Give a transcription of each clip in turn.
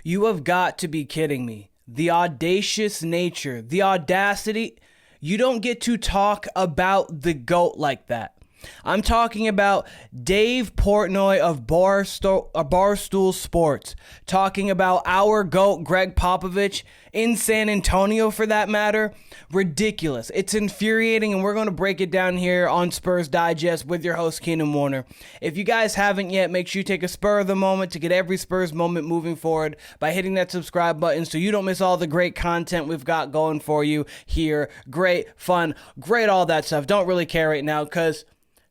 You have got to be kidding me. The audacious nature, the audacity. You don't get to talk about the GOAT like that. I'm talking about Dave Portnoy of Barstool Sports, talking about our GOAT, Gregg Popovich, in San Antonio for that matter. Ridiculous. It's infuriating, and we're going to break it down here on Spurs Digest with your host, Keenan Warner. If you guys haven't yet, make sure you take a spur of the moment to get every Spurs moment moving forward by hitting that subscribe button so you don't miss all the great content we've got going for you here. Great, fun, great all that stuff. Don't really care right now because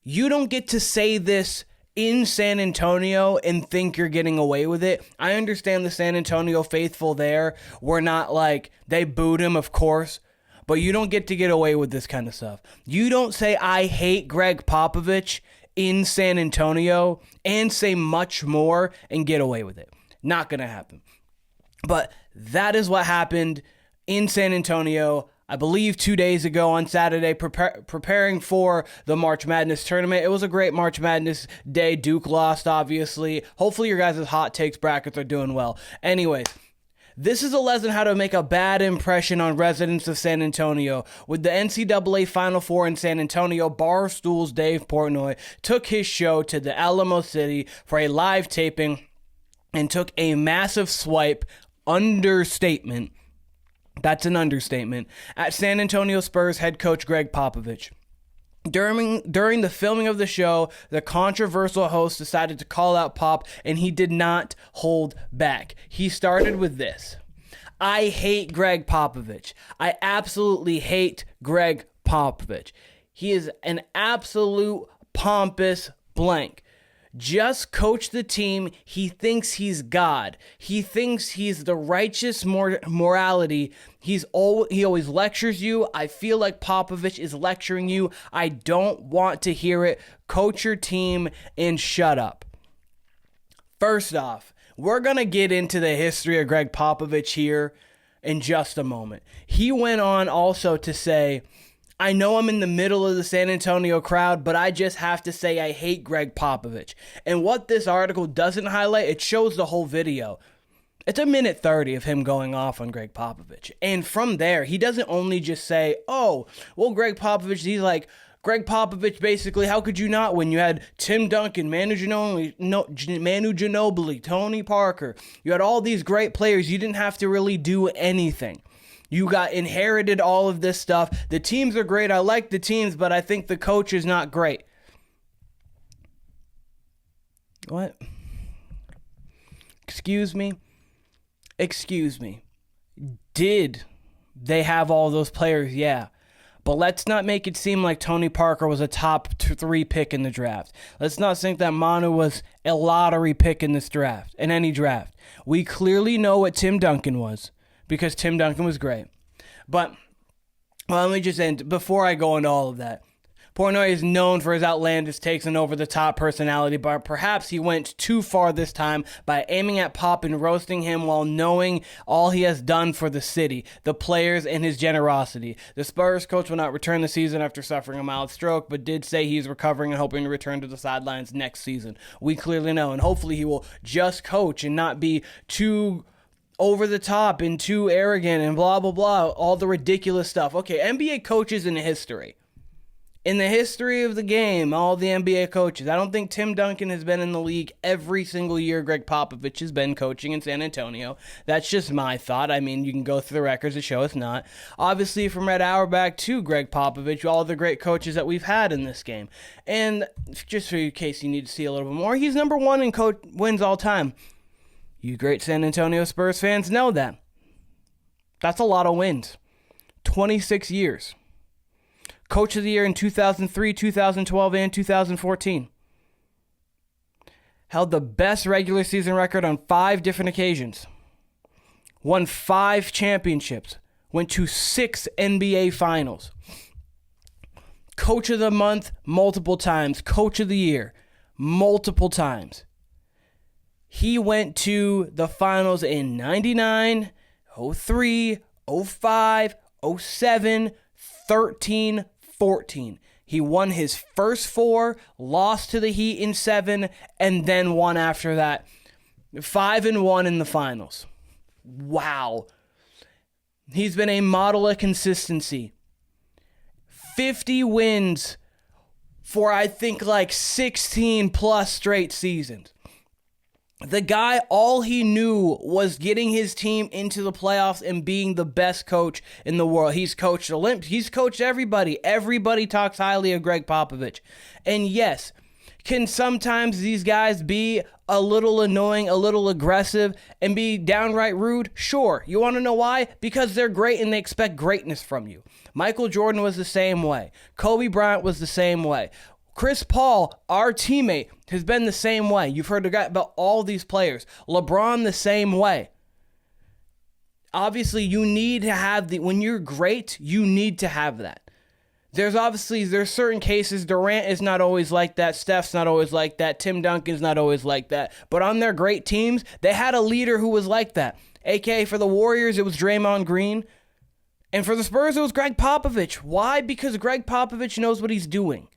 you don't get to say this in San Antonio and think you're getting away with it. I understand the San Antonio faithful there were not like, they booed him, of course, but you don't get to get away with this kind of stuff. You don't say, I hate Gregg Popovich in San Antonio and say much more and get away with it. Not going to happen. But that is what happened in San Antonio, I believe 2 days ago on Saturday, preparing for the March Madness tournament. It was a great March Madness day. Duke lost, obviously. Hopefully your guys' hot takes brackets are doing well. Anyways, this is a lesson how to make a bad impression on residents of San Antonio. With the NCAA Final Four in San Antonio, Barstool's Dave Portnoy took his show to the Alamo City for a live taping and took a massive swipe, understatement, that's an understatement, at San Antonio Spurs head coach Gregg Popovich. During the filming of the show, the controversial host decided to call out Pop, and he did not hold back. He started with this. I hate Gregg Popovich. I absolutely hate Gregg Popovich. He is an absolute pompous blank. Just coach the team. He thinks he's God. He thinks he's the righteous morality. He always lectures you. I feel like Popovich is lecturing you. I don't want to hear it. Coach your team and shut up. First off, we're going to get into the history of Gregg Popovich here in just a moment. He went on also to say, I know I'm in the middle of the San Antonio crowd, but I just have to say I hate Gregg Popovich. And what this article doesn't highlight, it shows the whole video. It's a minute 30 of him going off on Gregg Popovich. And from there, he doesn't only just say, oh, well, Gregg Popovich, he's like, Gregg Popovich, basically, how could you not when you had Tim Duncan, Manu Ginobili, Tony Parker. You had all these great players. You didn't have to really do anything. You got inherited all of this stuff. The teams are great. I like the teams, but I think the coach is not great. What? Excuse me? Excuse me. Did they have all those players? Yeah. But let's not make it seem like Tony Parker was a top 3 pick in the draft. Let's not think that Manu was a lottery pick in this draft, in any draft. We clearly know what Tim Duncan was, because Tim Duncan was great. But, well, let me just end, before I go into all of that, Portnoy is known for his outlandish takes and over-the-top personality, but perhaps he went too far this time by aiming at Pop and roasting him while knowing all he has done for the city, the players, and his generosity. The Spurs coach will not return the season after suffering a mild stroke, but did say he's recovering and hoping to return to the sidelines next season. We clearly know, and hopefully he will just coach and not be too over the top and too arrogant and blah, blah, blah, all the ridiculous stuff. Okay, NBA coaches in history. In the history of the game, all the NBA coaches, I don't think Tim Duncan has been in the league every single year Gregg Popovich has been coaching in San Antonio. That's just my thought. I mean, you can go through the records to show it's not. Obviously, from Red Auerbach to Gregg Popovich, all the great coaches that we've had in this game. And just in case you need to see a little bit more, he's number 1 in coach wins all time. You great San Antonio Spurs fans know that. That's a lot of wins. 26 years. Coach of the Year in 2003, 2012, and 2014. Held the best regular season record on 5 different occasions. Won 5 championships. Went to 6 NBA finals. Coach of the Month multiple times. Coach of the Year multiple times. He went to the finals in 99, 03, 05, 07, 13, 14. He won his first 4, lost to the Heat in 7, and then won after that. 5-1 in the finals. wow. He's been a model of consistency. 50 wins for, I think, like 16 plus straight seasons. The guy, all he knew was getting his team into the playoffs and being the best coach in the world. He's coached Olympics. He's coached everybody. Everybody talks highly of Gregg Popovich. And yes, can sometimes these guys be a little annoying, a little aggressive, and be downright rude? Sure. You want to know why? Because they're great and they expect greatness from you. Michael Jordan was the same way. Kobe Bryant was the same way. Chris Paul, our teammate, has been the same way. You've heard about all these players. LeBron, the same way. Obviously, you need to have when you're great, you need to have that. There's certain cases. Durant is not always like that. Steph's not always like that. Tim Duncan's not always like that. But on their great teams, they had a leader who was like that. AKA for the Warriors, it was Draymond Green. And for the Spurs, it was Gregg Popovich. Why? Because Gregg Popovich knows what he's doing.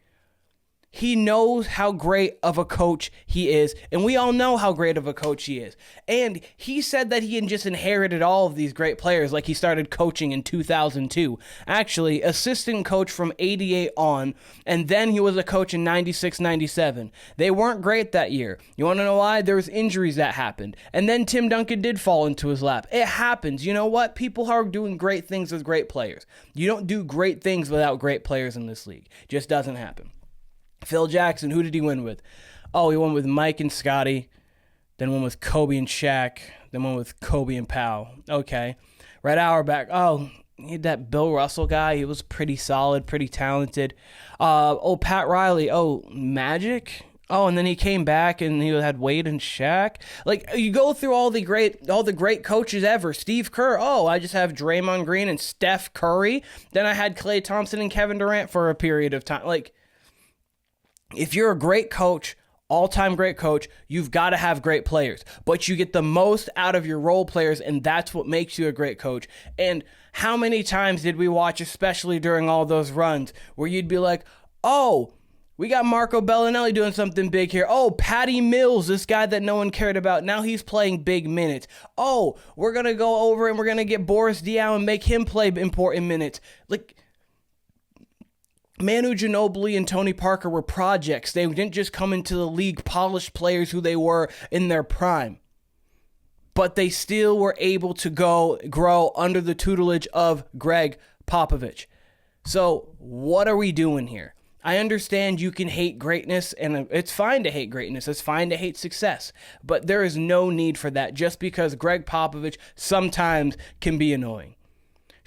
He knows how great of a coach he is, and we all know how great of a coach he is. And he said that he just inherited all of these great players like he started coaching in 2002. Actually, assistant coach from 88 on, and then he was a coach in 96, 97. They weren't great that year. You want to know why? There was injuries that happened. And then Tim Duncan did fall into his lap. It happens. You know what? People are doing great things with great players. You don't do great things without great players in this league. It just doesn't happen. Phil Jackson, who did he win with? Oh, he won with Mike and Scotty, then won with Kobe and Shaq, then won with Kobe and Powell. Okay. Red Auerbach, oh, he had that Bill Russell guy. He was pretty solid, pretty talented. Pat Riley, Magic? Oh, and then he came back and he had Wade and Shaq. Like, you go through all the great coaches ever. Steve Kerr, I just have Draymond Green and Steph Curry. Then I had Klay Thompson and Kevin Durant for a period of time. Like, if you're a great coach, all-time great coach, you've got to have great players. But you get the most out of your role players, and that's what makes you a great coach. And how many times did we watch, especially during all those runs, where you'd be like, we got Marco Bellinelli doing something big here. Patty Mills, this guy that no one cared about. Now he's playing big minutes. We're going to go over and we're going to get Boris Diaw and make him play important minutes. Like, Manu Ginobili and Tony Parker were projects. They didn't just come into the league polished players who they were in their prime. But they still were able to grow under the tutelage of Gregg Popovich. So what are we doing here? I understand you can hate greatness, and it's fine to hate greatness. It's fine to hate success. But there is no need for that just because Gregg Popovich sometimes can be annoying.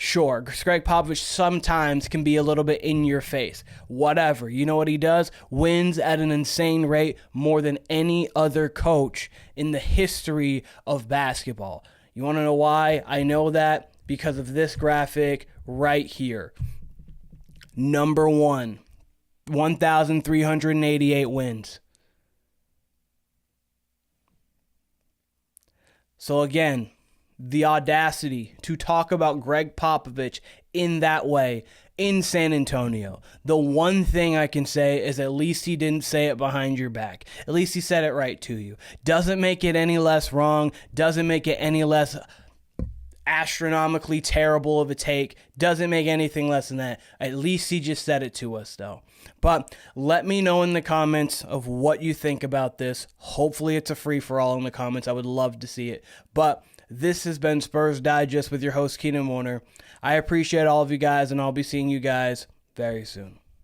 Sure, Gregg Popovich sometimes can be a little bit in your face. Whatever. You know what he does? Wins at an insane rate more than any other coach in the history of basketball. You want to know why? I know that because of this graphic right here. Number 1, 1,388 wins. So again, the audacity to talk about Gregg Popovich in that way in San Antonio. The one thing I can say is at least he didn't say it behind your back. At least he said it right to you. Doesn't make it any less wrong. Doesn't make it any less astronomically terrible of a take. Doesn't make anything less than that. At least he just said it to us, though. But let me know in the comments of what you think about this. Hopefully it's a free-for-all in the comments. I would love to see it. But this has been Spurs Digest with your host, Keenan Warner. I appreciate all of you guys, and I'll be seeing you guys very soon.